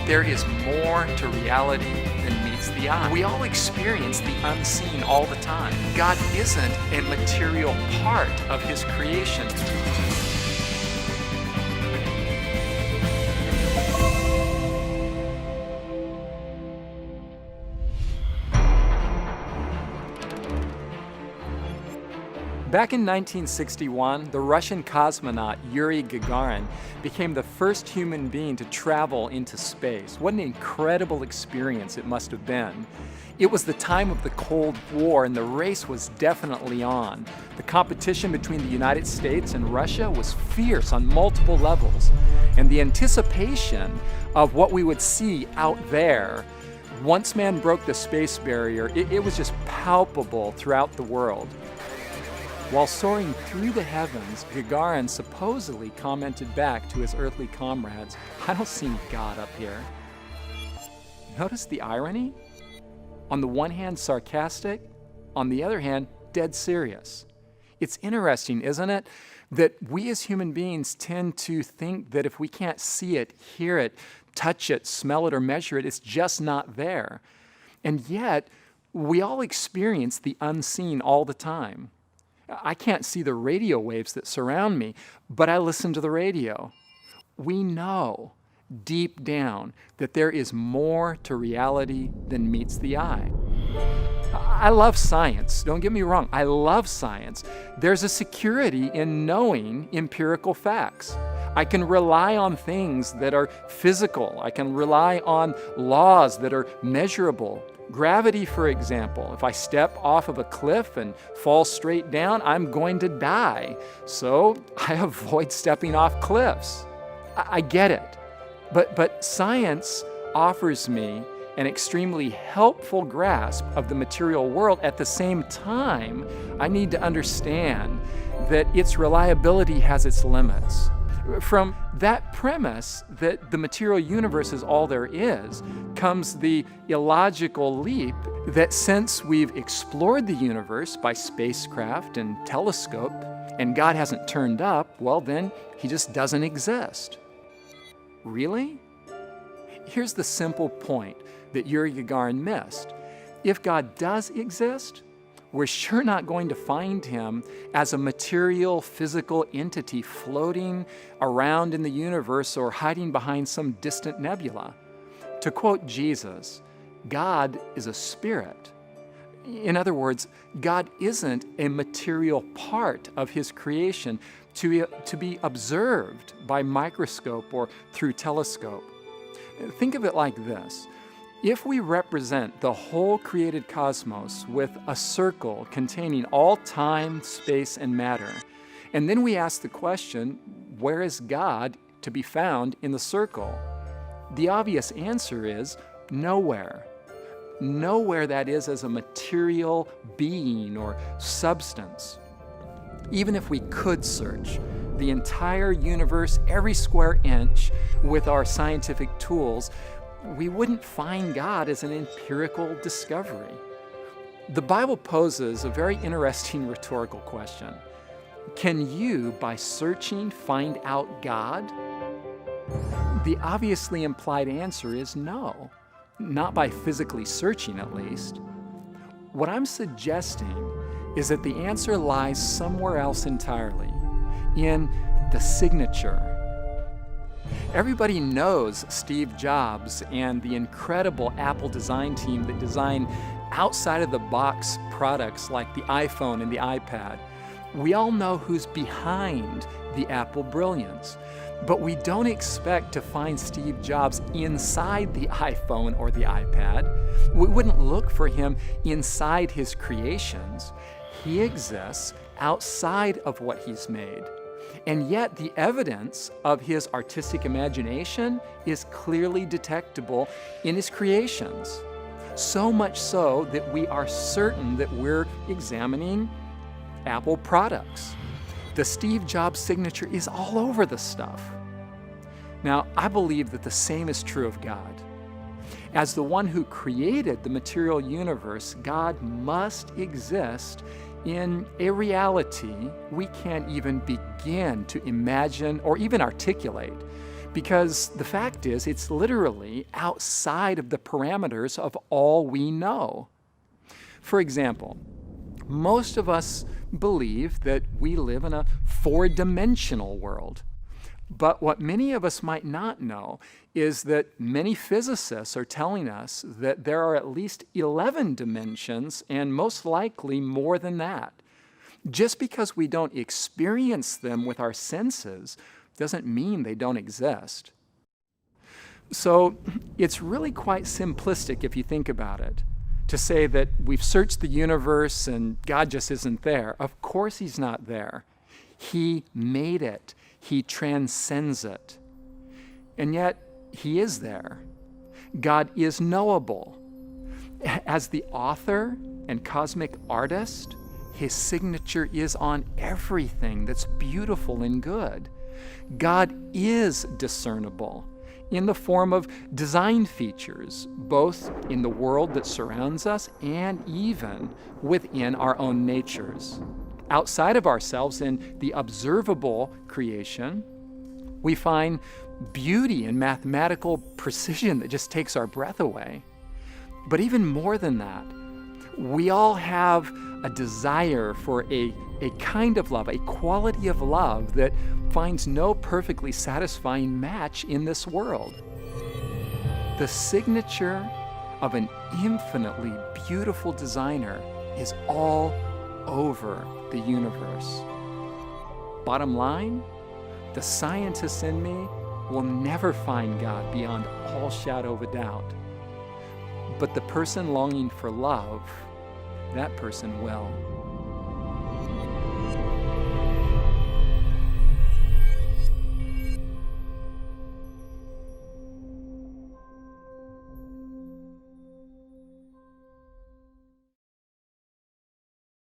There is more to reality than meets the eye. We all experience the unseen all the time. God isn't a material part of His creation. Back in 1961, the Russian cosmonaut Yuri Gagarin became the first human being to travel into space. What an incredible experience it must have been. It was the time of the Cold War, and the race was definitely on. The competition between the United States and Russia was fierce on multiple levels, and the anticipation of what we would see out there once man broke the space barrier, it was just palpable throughout the world. While soaring through the heavens, Gagarin supposedly commented back to his earthly comrades, "I don't see God up here." Notice the irony? On the one hand, sarcastic, on the other hand, dead serious. It's interesting, isn't it, that we as human beings tend to think that if we can't see it, hear it, touch it, smell it, or measure it, it's just not there. And yet, we all experience the unseen all the time. I can't see the radio waves that surround me, but I listen to the radio. We know deep down that there is more to reality than meets the eye. I love science. Don't get me wrong. I love science. There's a security in knowing empirical facts. I can rely on things that are physical. I can rely on laws that are measurable. Gravity, for example, if I step off of a cliff and fall straight down, I'm going to die. So I avoid stepping off cliffs. I get it. But science offers me an extremely helpful grasp of the material world. At the same time, I need to understand that its reliability has its limits. From that premise that the material universe is all there is, comes the illogical leap that since we've explored the universe by spacecraft and telescope, and God hasn't turned up, well then, He just doesn't exist. Really? Here's the simple point that Yuri Gagarin missed. If God does exist, we're sure not going to find Him as a material, physical entity floating around in the universe or hiding behind some distant nebula. To quote Jesus, God is a spirit. In other words, God isn't a material part of His creation to be observed by microscope or through telescope. Think of it like this. If we represent the whole created cosmos with a circle containing all time, space, and matter, and then we ask the question, where is God to be found in the circle? The obvious answer is nowhere. Nowhere, that is, as a material being or substance. Even if we could search the entire universe, every square inch, with our scientific tools, we wouldn't find God as an empirical discovery. The Bible poses a very interesting rhetorical question. Can you, by searching, find out God? The obviously implied answer is no, not by physically searching at least. What I'm suggesting is that the answer lies somewhere else entirely, in the signature. Everybody knows Steve Jobs and the incredible Apple design team that designed outside-of-the-box products like the iPhone and the iPad. We all know who's behind the Apple brilliance, but we don't expect to find Steve Jobs inside the iPhone or the iPad. We wouldn't look for him inside his creations. He exists outside of what he's made. And yet the evidence of his artistic imagination is clearly detectable in his creations. So much so that we are certain that we're examining Apple products. The Steve Jobs signature is all over the stuff. Now, I believe that the same is true of God. As the one who created the material universe, God must exist in a reality we can't even begin to imagine or even articulate, Because the fact is, it's literally outside of the parameters of all we know. For example, most of us believe that we live in a four-dimensional world. But what many of us might not know is that many physicists are telling us that there are at least 11 dimensions, and most likely more than that. Just because we don't experience them with our senses doesn't mean they don't exist. So it's really quite simplistic if you think about it, to say that we've searched the universe and God just isn't there. Of course He's not there. He made it. He transcends it. And yet, He is there. God is knowable. As the author and cosmic artist, His signature is on everything that's beautiful and good. God is discernible in the form of design features, both in the world that surrounds us and even within our own natures. Outside of ourselves, in the observable creation, we find beauty and mathematical precision that just takes our breath away. But even more than that, we all have a desire for a kind of love, a quality of love that finds no perfectly satisfying match in this world. The signature of an infinitely beautiful designer is all over the universe. Bottom line, the scientist in me will never find God beyond all shadow of a doubt. But the person longing for love, that person will.